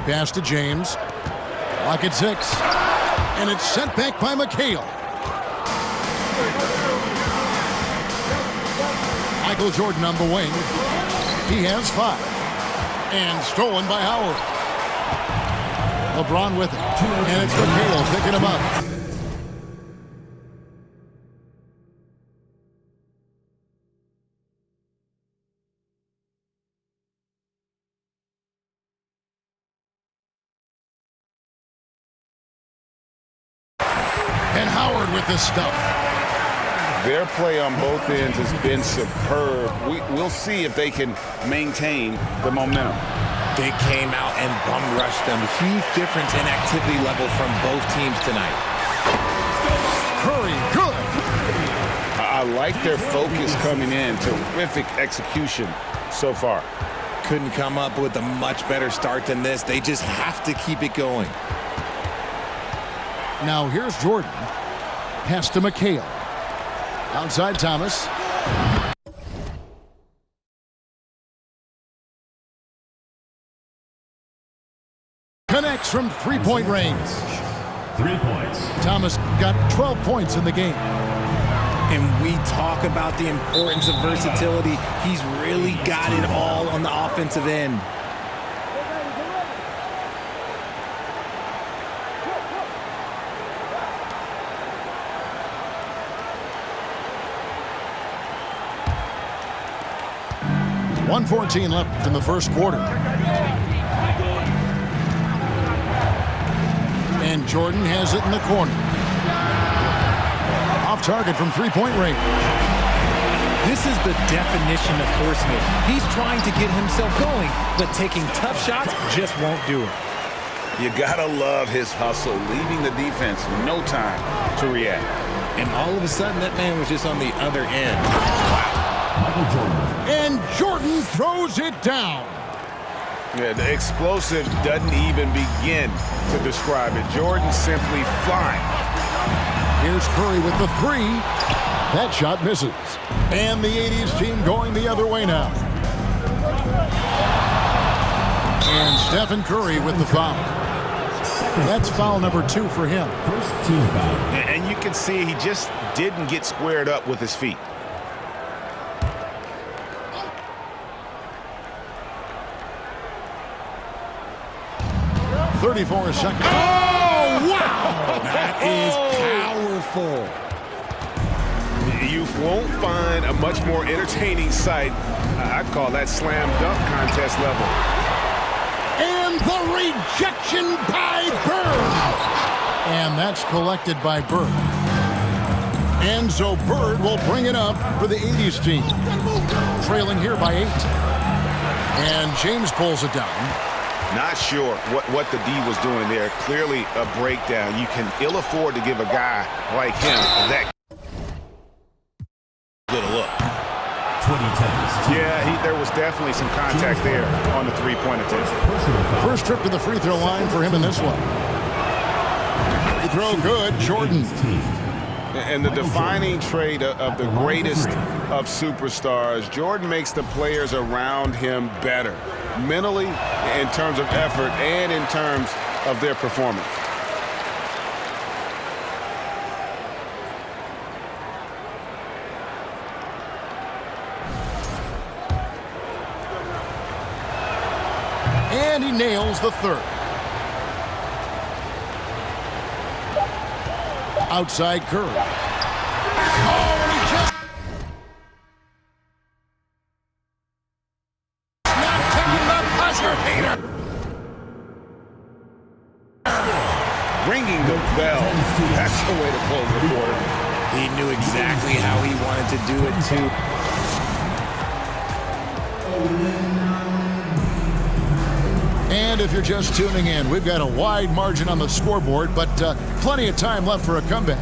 Pass to James. Lock at 6. And it's sent back by McHale. Michael Jordan on the wing. He has 5. And stolen by Howard. LeBron with it. And it's McHale picking him up. And Howard with this stuff. Their play on both ends has been superb. We'll see if they can maintain the momentum. They came out and bum rushed them. Huge difference in activity level from both teams tonight. Curry, good. I like their focus coming in. Terrific execution so far. Couldn't come up with a much better start than this. They just have to keep it going. Now here's Jordan. Pass to McHale. Outside Thomas. Connects from three-point range. 3 points. Thomas got 12 points in the game. And we talk about the importance of versatility. He's really got it all on the offensive end. .114 left in the first quarter. And Jordan has it in the corner. Off target from three-point range. This is the definition of forcing it. He's trying to get himself going, but taking tough shots just won't do it. You gotta love his hustle, leaving the defense no time to react. And all of a sudden, that man was just on the other end. Michael Jordan. And Jordan throws it down. Yeah, the explosive doesn't even begin to describe it. Jordan simply flying. Here's Curry with the 3. That shot misses. And the 80s team going the other way now. And Stephen Curry with the foul. That's foul number 2 for him. First team foul. And you can see he just didn't get squared up with his feet. 34 seconds. Oh, wow! That is powerful. You won't find a much more entertaining sight. I'd call that slam dunk contest level. And the rejection by Bird. And that's collected by Bird. And so Bird will bring it up for the 80s team. Trailing here by 8. And James pulls it down. Not sure what the D was doing there. Clearly a breakdown. You can ill afford to give a guy like him that good look. 2010. Yeah, there was definitely some contact there on the three-point attempt. First trip to the free throw line for him in this one. Free throw good, Jordan. And the defining trait of the greatest of superstars, Jordan makes the players around him better. Mentally, in terms of effort, and in terms of their performance. And he nails the 3rd. Outside Curry. Oh, and he just not taking the buzzer beater. Ringing the bell. That's the way to close the quarter. He knew exactly how he wanted to do it, too. And if you're just tuning in, we've got a wide margin on the scoreboard, but plenty of time left for a comeback.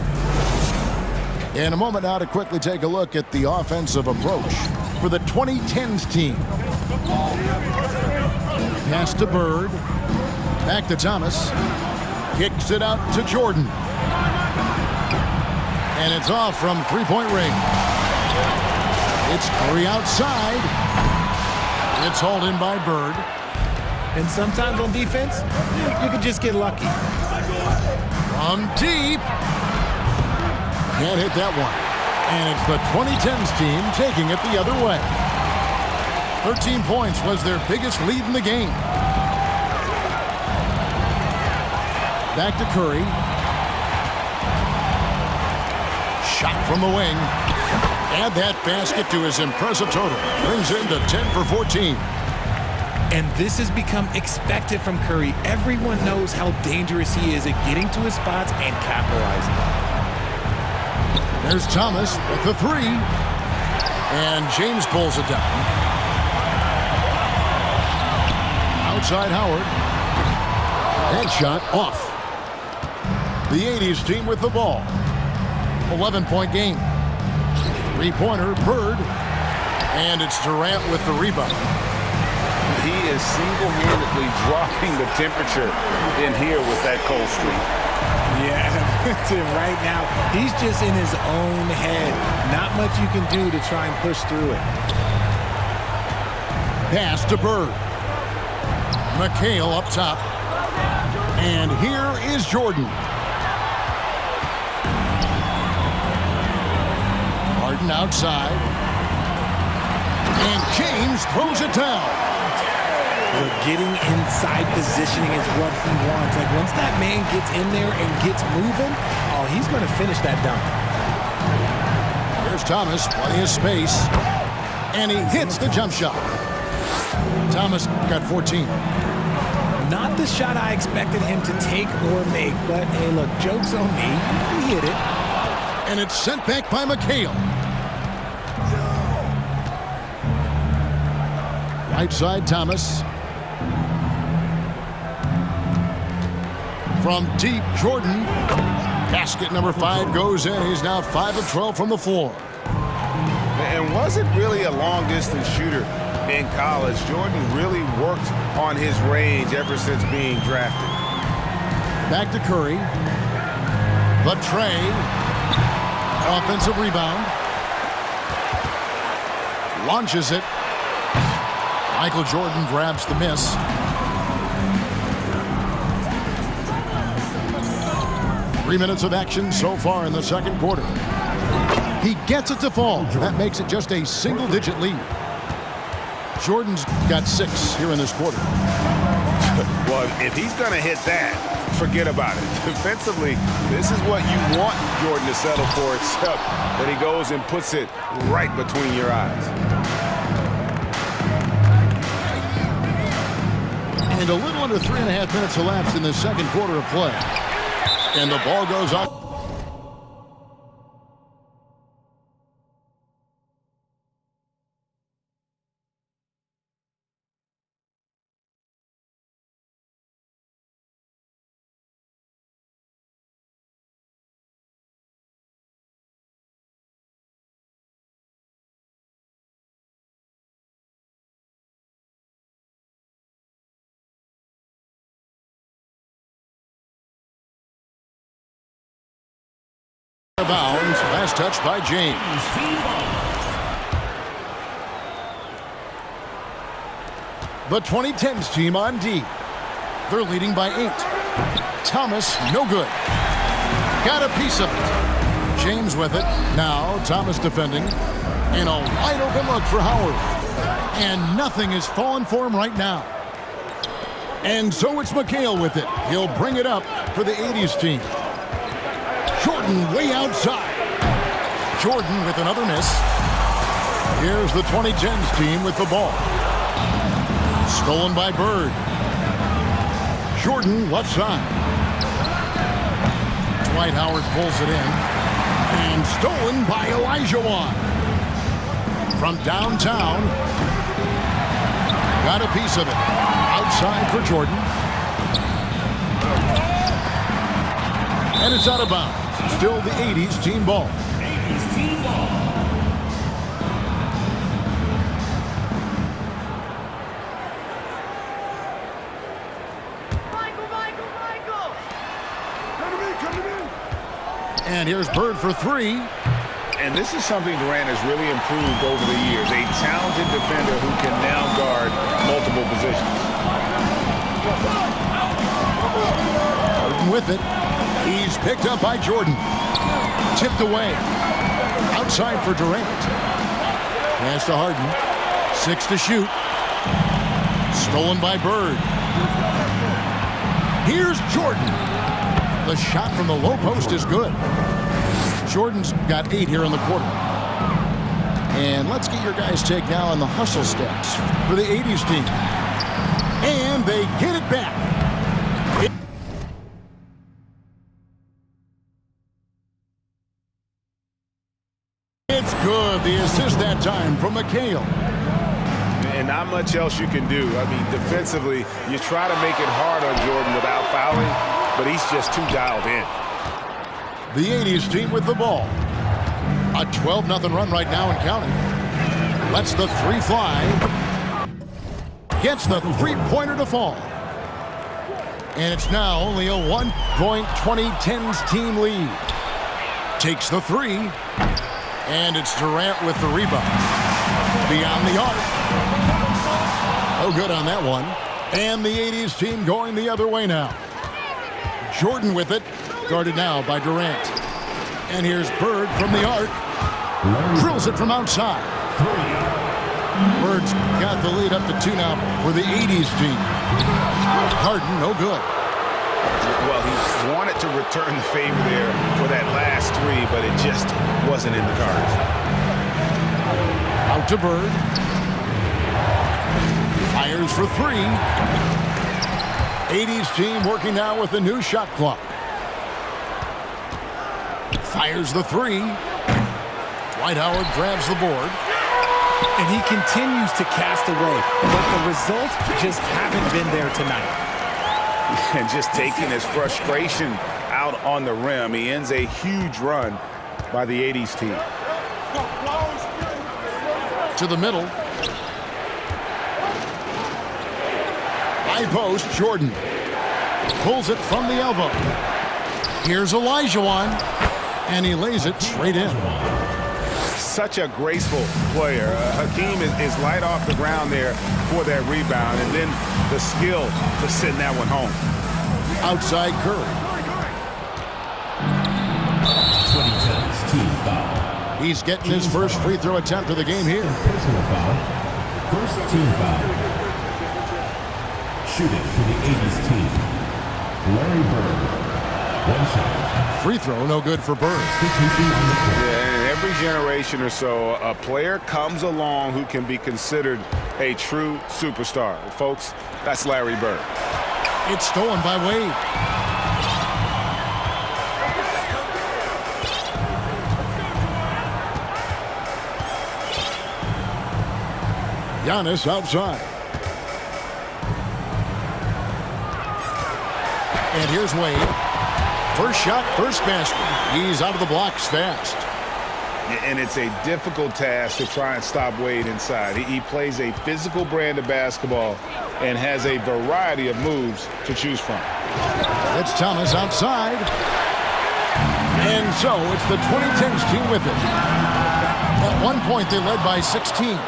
In a moment now to quickly take a look at the offensive approach for the 2010s team. Pass to Bird. Back to Thomas. Kicks it out to Jordan. And it's off from three-point range. It's Curry outside. It's hauled in by Bird. And sometimes on defense, you can just get lucky. From deep. Can't hit that one. And it's the 2010s team taking it the other way. 13 points was their biggest lead in the game. Back to Curry. Shot from the wing. Add that basket to his impressive total. Brings him to 10 for 14. And this has become expected from Curry. Everyone knows how dangerous he is at getting to his spots and capitalizing. There's Thomas with the three. And James pulls it down. Outside Howard. Headshot off. The 80s team with the ball. 11-point game. Three-pointer, Bird. And it's Durant with the rebound. He is single-handedly dropping the temperature in here with that cold streak. Yeah, right now, he's just in his own head. Not much you can do to try and push through it. Pass to Bird. McHale up top. And here is Jordan. Harden outside. And James throws it down. But getting inside positioning is what he wants. Like, once that man gets in there and gets moving, oh, he's going to finish that dunk. Here's Thomas, plenty of space. And he hits the jump shot. Thomas got 14. Not the shot I expected him to take or make, but hey, look, joke's on me. He hit it. And it's sent back by McHale. Right side, Thomas. From deep, Jordan. Basket number 5 goes in. He's now 5 of 12 from the floor. And wasn't really a long-distance shooter in college. Jordan really worked on his range ever since being drafted. Back to Curry. The tray. Offensive rebound. Launches it. Michael Jordan grabs the miss. Three minutes of action so far in the second quarter. He gets it to fall. That makes it just a single-digit lead. Jordan's got 6 here in this quarter. Well, if he's going to hit that, forget about it. Defensively, this is what you want Jordan to settle for, except that he goes and puts it right between your eyes. And a little under 3.5 minutes elapsed in the second quarter of play. And the ball goes up. Bounds. Last touch by James. The 2010s team on D. They're leading by 8. Thomas, no good. Got a piece of it. James with it. Now Thomas defending. And a wide open look for Howard. And nothing is falling for him right now. And so it's McHale with it. He'll bring it up for the 80s team. Jordan way outside. Jordan with another miss. Here's the 2010s team with the ball. Stolen by Bird. Jordan left side. Dwight Howard pulls it in. And stolen by Olajuwon. From downtown. Got a piece of it. Outside for Jordan. And it's out of bounds. Still the 80s team ball. 80s team ball. Michael! And here's Bird for 3. And this is something Durant has really improved over the years. A talented defender who can now guard multiple positions. Harden with it. He's picked up by Jordan. Tipped away. Outside for Durant. Pass to Harden. 6 to shoot. Stolen by Bird. Here's Jordan. The shot from the low post is good. Jordan's got 8 here in the quarter. And let's get your guys' take now on the hustle stats for the 80s team. And they get it back. It's good. The assist that time from McHale. And not much else you can do. I mean, defensively, you try to make it hard on Jordan without fouling, but he's just too dialed in. The 80s team with the ball. A 12-0 run right now and counting. Lets the 3 fly. Gets the 3-pointer to fall. And it's now only a 1-point 2010s team lead. Takes the 3. And it's Durant with the rebound. Beyond the arc. Oh, good on that one. And the 80s team going the other way now. Jordan with it. Guarded now by Durant. And here's Bird from the arc. Drills it from outside. Bird's got the lead up to 2 now for the 80s team. Harden, no good. Well, he wanted to return the favor there for that last 3, but it just wasn't in the cards. Out to Bird. Fires for 3. 80s team working now with a new shot clock. Fires the 3. Dwight Howard grabs the board. And he continues to cast away, but the results just haven't been there tonight. And just taking his frustration out on the rim. He ends a huge run by the 80s team. To the middle. High post, Jordan. Pulls it from the elbow. Here's Olajuwon. And he lays it straight in. Such a graceful player. Hakeem is light off the ground there for that rebound, and then the skill to send that one home. Outside Curry. 2010's team foul. He's getting his first free throw attempt of the game here. Personal foul. First team foul. Shooting for the 80s team. Larry Bird. 1 shot. Free throw, no good for Bird. Yeah, every generation or so, a player comes along who can be considered a true superstar. Folks, that's Larry Bird. It's stolen by Wade. Giannis outside. And here's Wade. First shot, first basket. He's out of the blocks fast. And it's a difficult task to try and stop Wade inside. He plays a physical brand of basketball and has a variety of moves to choose from. It's Thomas outside. And so it's the 2010s team with it. At one point, they led by 16.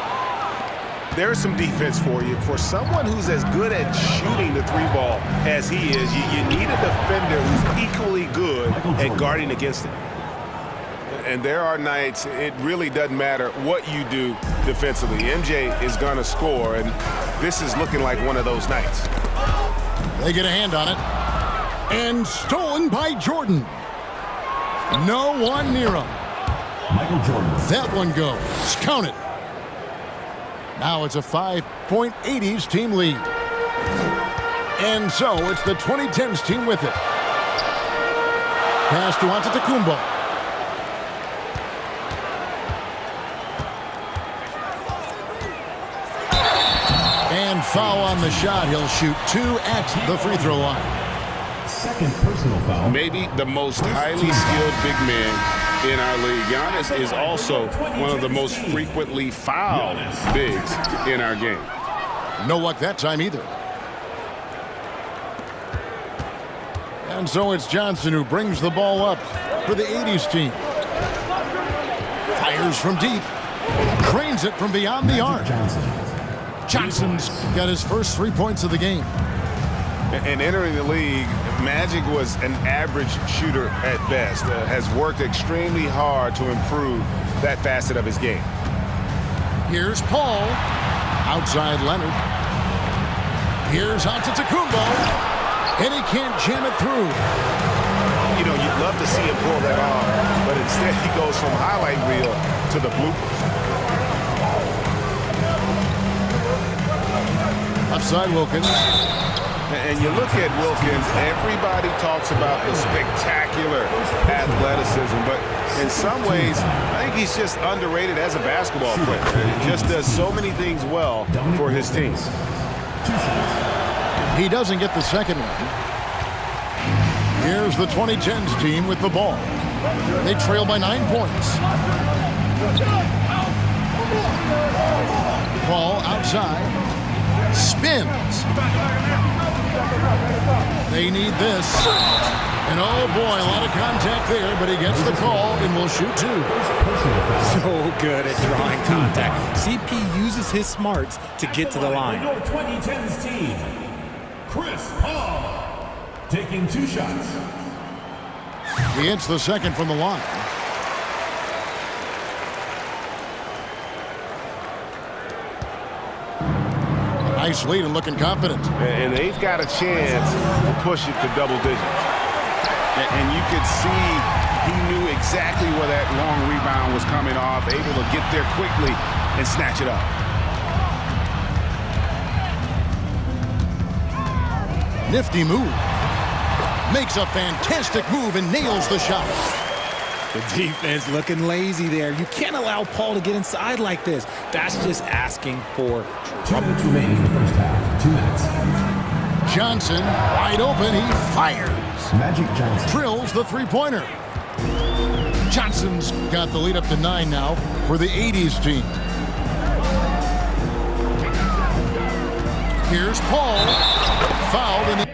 There's some defense for you. For someone who's as good at shooting the 3-ball as he is, you need a defender who's equally good at guarding against it. And there are nights it really doesn't matter what you do defensively. MJ is going to score, and this is looking like one of those nights. They get a hand on it. And stolen by Jordan. No one near him. Michael Jordan. That one goes. Count it. Now it's a 5-point 80s team lead. And so it's the 2010s team with it. Pass to Antetokounmpo. And foul on the shot. He'll shoot 2 at the free throw line. Second personal foul. Maybe the most highly skilled big man in our league. Giannis is also one of the most frequently fouled bigs in our game. No luck that time either. And so it's Johnson who brings the ball up for the 80s team. Fires from deep. Cranes it from beyond the arc. Johnson's got his first 3 points of the game. And entering the league, Magic was an average shooter at best. Has worked extremely hard to improve that facet of his game. Here's Paul. Outside Leonard. Here's Antetokounmpo. And he can't jam it through. You know, you'd love to see him pull that off, but instead he goes from highlight reel to the bloopers. Upside Wilkins. And you look at Wilkins, everybody talks about the spectacular athleticism, but in some ways, I think he's just underrated as a basketball player. He just does so many things well for his team. He doesn't get the second one. Here's the 2010s team with the ball. They trail by 9 points. Ball outside. Spins. They need this. And oh boy, a lot of contact there, but he gets the call and will shoot two. So good at drawing contact. CP uses his smarts to get to the line. Your 2010s team, Chris Paul, taking 2 shots. He hits the second from the line. Nice lead and looking confident. And they've got a chance to push it to double digits. And you could see he knew exactly where that long rebound was coming off, able to get there quickly and snatch it up. Nifty move. Makes a fantastic move and nails the shot. The defense looking lazy there. You can't allow Paul to get inside like this. That's just asking for 2 minutes remaining in the first half. 2 minutes. Johnson, wide open, he fires. Magic Johnson. Drills the three-pointer. Johnson's got the lead up to 9 now for the 80s team. Here's Paul. Fouled and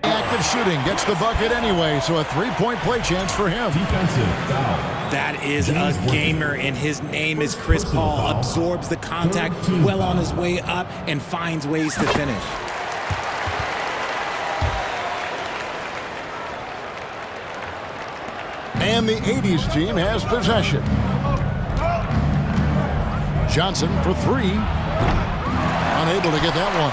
active shooting. Gets the bucket anyway, so a 3-point play chance for him. Defensive foul. That is a gamer, and his name is Chris Paul. Absorbs the contact well on his way up and finds ways to finish. And the 80s team has possession. Johnson for 3. Unable to get that one.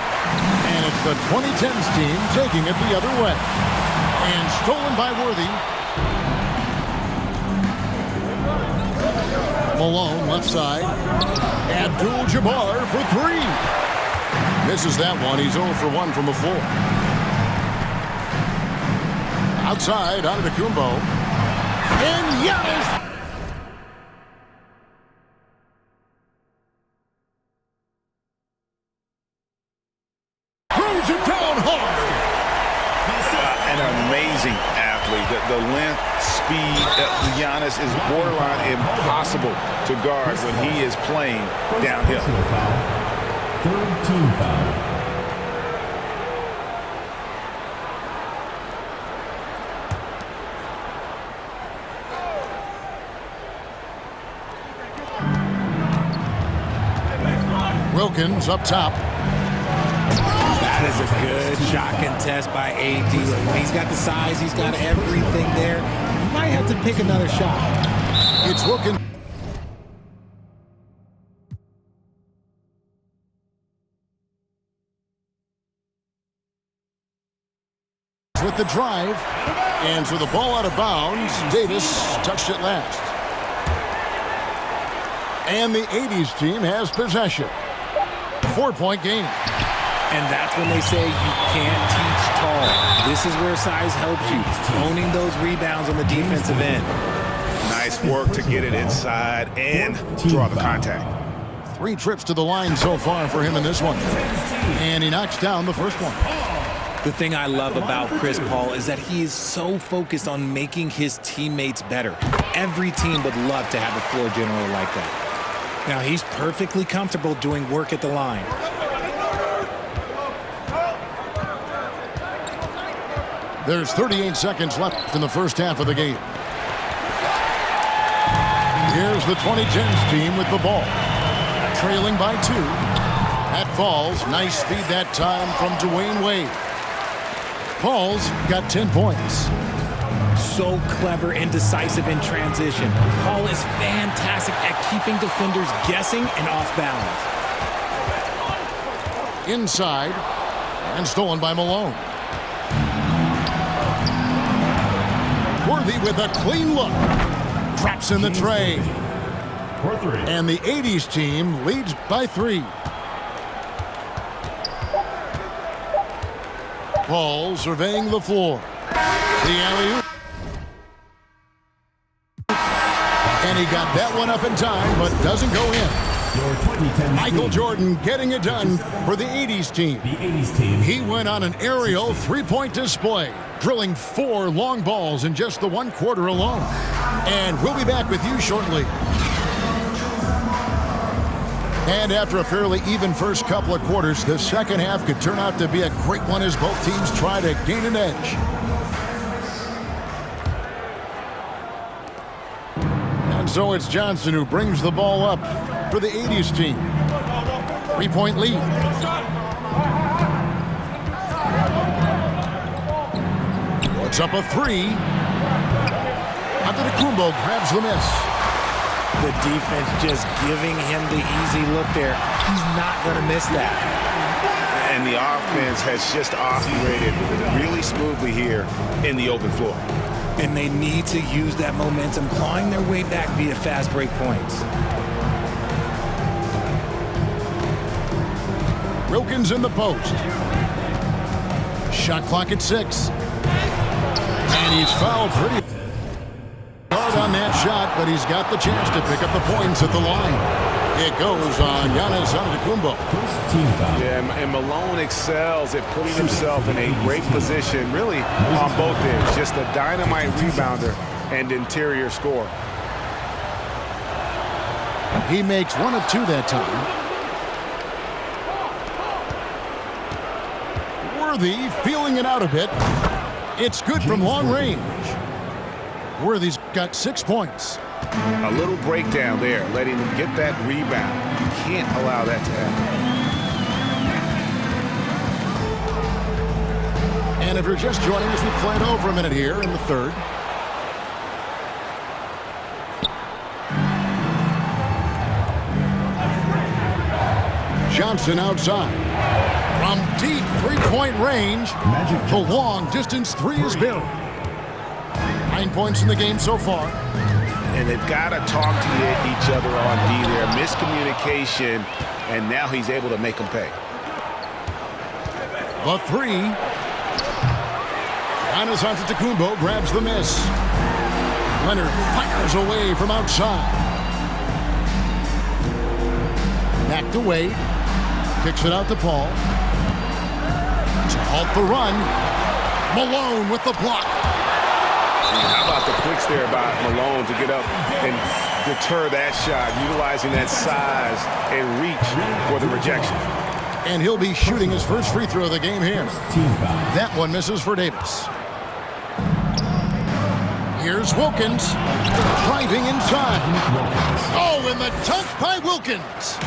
And it's the 2010s team taking it the other way. And stolen by Worthy. Malone left side. Abdul-Jabbar for 3. Misses that one. He's 0 for 1 from the floor. Outside, Antetokounmpo. And Giannis. Throws it down hard. An amazing athlete. The length, speed, Giannis is borderline impossible to guard when he is playing downhill. Third team foul. Wilkins up top. That is a good shot contest by AD. He's got the size. He's got everything there. He might have to pick another shot. It's Wilkins. With the drive. And so the ball out of bounds. Davis touched it last. And the 80s team has possession. 4-point game. And that's when they say you can't teach tall. This is where size helps you. Owning those rebounds on the defensive end. Nice work to get it inside and draw the contact. 3 trips to the line so far for him in this one. And he knocks down the first one. The thing I love about Chris Paul is that he is so focused on making his teammates better. Every team would love to have a floor general like that. Now he's perfectly comfortable doing work at the line. There's 38 seconds left in the first half of the game. Here's the 2010s team with the ball. Trailing by 2. That falls. Nice feed that time from Dwayne Wade. Paul's got 10 points. So clever and decisive in transition. Paul is fantastic at keeping defenders guessing and off balance. Inside, and stolen by Malone. Worthy with a clean look. Drops in the tray. For 3. And the 80s team leads by 3. Paul surveying the floor. The alley-oop. And he got that one up in time, but doesn't go in. Your 2010 Michael team. Jordan getting it done for the 80s team. The 80s team. He went on an aerial three-point display, drilling 4 long balls in just the 1 quarter alone. And we'll be back with you shortly. And after a fairly even first couple of quarters, the second half could turn out to be a great one as both teams try to gain an edge. And so it's Johnson who brings the ball up for the 80s team. 3-point lead. Puts up a 3. Antetokounmpo grabs the miss. The defense just giving him the easy look there. He's not going to miss that. And the offense has just operated really smoothly here in the open floor. And they need to use that momentum, clawing their way back via fast break points. Wilkins in the post. Shot clock at 6. And he's fouled pretty hard on that shot, but he's got the chance to pick up the points at the line. It goes on Giannis Antetokounmpo. First team foul. Yeah, and Malone excels at putting himself in a great position, really on both ends. Just a dynamite rebounder and interior scorer. He makes 1 of 2 that time. Worthy feeling it out a bit. It's good from long range. Worthy's got 6 points. A little breakdown there, letting him get that rebound. You can't allow that to happen. And if you're just joining us, we play it over a minute here in the third. Johnson outside. From deep 3-point range, the long distance 3 is buried. 9 points in the game so far. And they've got to talk to each other on D there. Miscommunication, and now he's able to make them pay. The 3. Giannis Antetokounmpo grabs the miss. Leonard fires away from outside. Back to Wade. Kicks it out to Paul. To halt the run. Malone with the block. How about the clicks there by Malone to get up and deter that shot, utilizing that size and reach for the rejection. And he'll be shooting his first free throw of the game here. Team foul. That one misses for Davis. Here's Wilkins. Driving inside. Oh, and the dunk by Wilkins.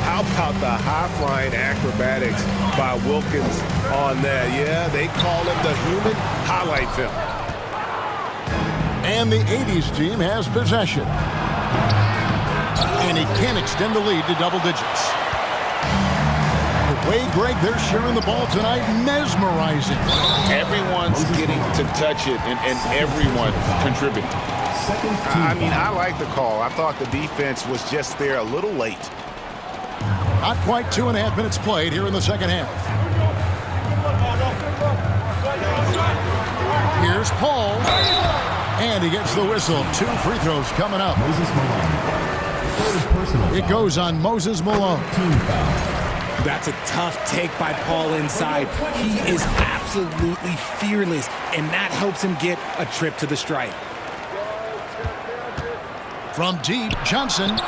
How about the high-flying acrobatics by Wilkins on that? Yeah, they call him the human highlight film. And the 80s team has possession. And he can extend the lead to double digits. The way, Greg, they're sharing the ball tonight, mesmerizing. Everyone's getting to touch it, and everyone contributing. I mean, I like the call. I thought the defense was just there a little late. Not quite 2.5 minutes played here in the second half. Here's Paul. And he gets the whistle. 2 free throws coming up. Moses Malone. Third personal It foul. goes on Moses Malone. Team foul. That's a tough take by Paul inside. He is absolutely fearless, and that helps him get a trip to the stripe. From deep, Johnson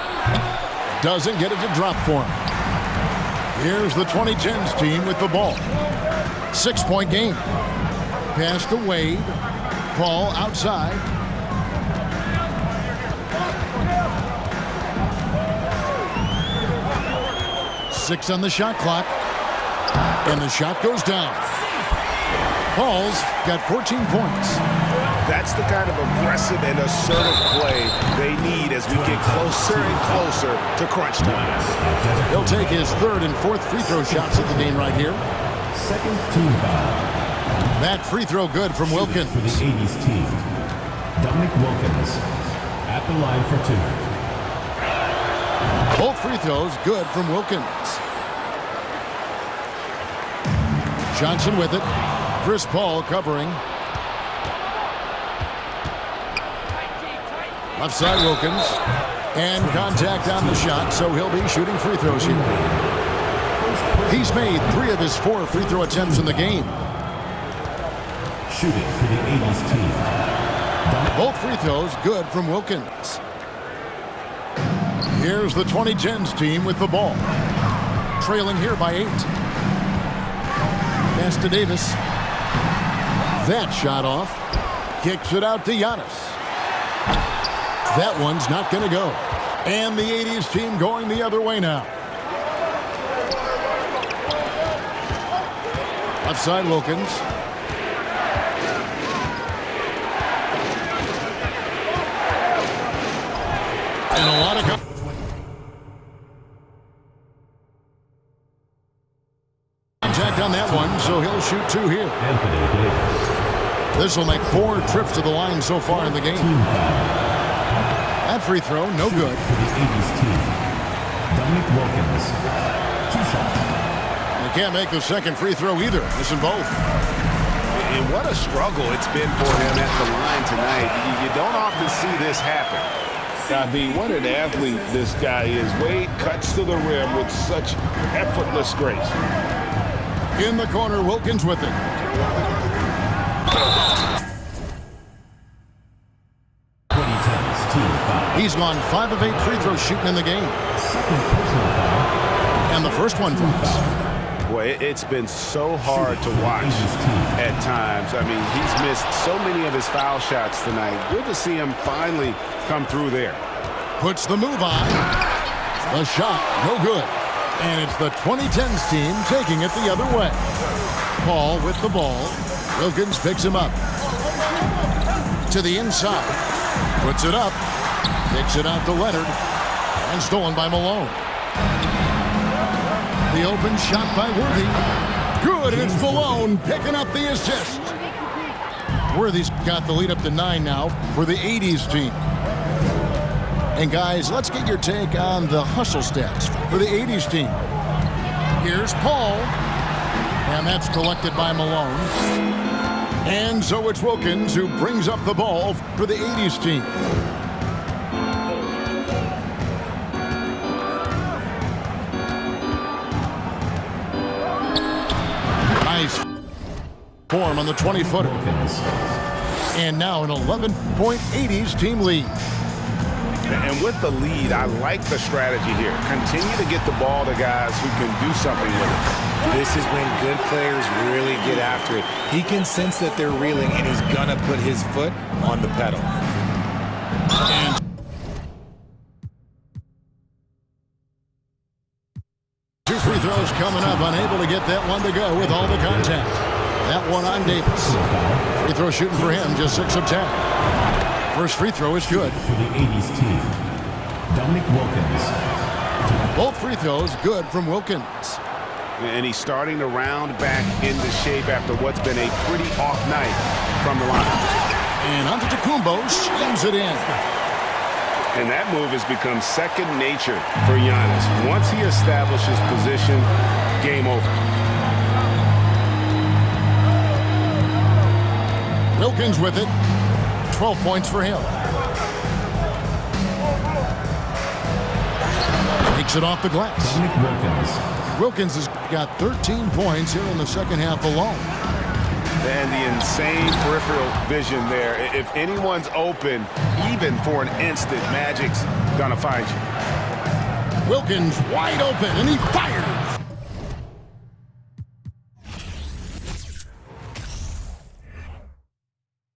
doesn't get it to drop for him. Here's the 2010s team with the ball. 6-point game. Pass to Wade. Paul outside. Six on the shot clock. And the shot goes down. Paul's got 14 points. That's the kind of aggressive and assertive play they need as we get closer and closer to crunch time. He'll take his third and fourth free throw shots of the game right here. Second team foul. That free throw good from Wilkins. For the 80s team, Dominic Wilkins at the line for two. Both free throws good from Wilkins. Johnson with it. Chris Paul covering. Left side Wilkins. And contact on the shot, so he'll be shooting free throws here. He's made 3 of his 4 free throw attempts in the game. Shooting for the 80s team. Both free throws good from Wilkins. Here's the 2010s team with the ball. Trailing here by 8. Pass to Davis. That shot off. Kicks it out to Giannis. That one's not going to go. And the 80s team going the other way now. Left side Wilkins. And a lot of contact on that one, so he'll shoot 2 here. This will make 4 trips to the line so far in the game. That free throw, no good. For the 80s team, Dominic Wilkins. 2 shots. And he can't make the second free throw either. Missing both. And what a struggle it's been for him at the line tonight. You don't often see this happen. I mean, what an athlete this guy is. Wade cuts to the rim with such effortless grace. In the corner, Wilkins with it. He's gone 5 of 8 free throws shooting in the game. And the first one drops. Boy, it's been so hard to watch at times. I mean, he's missed so many of his foul shots tonight. Good to see him finally come through there. Puts the move on. The shot, no good. And it's the 2010s team taking it the other way. Paul with the ball. Wilkins picks him up. To the inside. Puts it up. Kicks it out to Leonard. And stolen by Malone. The open shot by Worthy. Good, and it's Malone picking up the assist. Worthy's got the lead up to 9 now for the 80s team. And guys, let's get your take on the hustle stats for the 80s team. Here's Paul. And that's collected by Malone. And so it's Wilkins who brings up the ball for the 80s team. Nice form on the 20-footer. And now an 11-point 80s team lead. And with the lead, I like the strategy here. Continue to get the ball to guys who can do something with it. This is when good players really get after it. He can sense that they're reeling, and he's going to put his foot on the pedal. And 2 free throws coming up, unable to get that one to go with all the contact. That one on Davis. Free throw shooting for him, just 6 of 10. First free throw is good. For the 80s team, Dominic Wilkins. Both free throws good from Wilkins. And he's starting to round back into shape after what's been a pretty off night from the line. And Antetokounmpo slams it in. And that move has become second nature for Giannis. Once he establishes position, game over. Wilkins with it. 12 points for him. Takes it off the glass. Dominic Wilkins. Wilkins has got 13 points here in the second half alone. And the insane peripheral vision there. If anyone's open, even for an instant, Magic's gonna find you. Wilkins wide open, and he fires.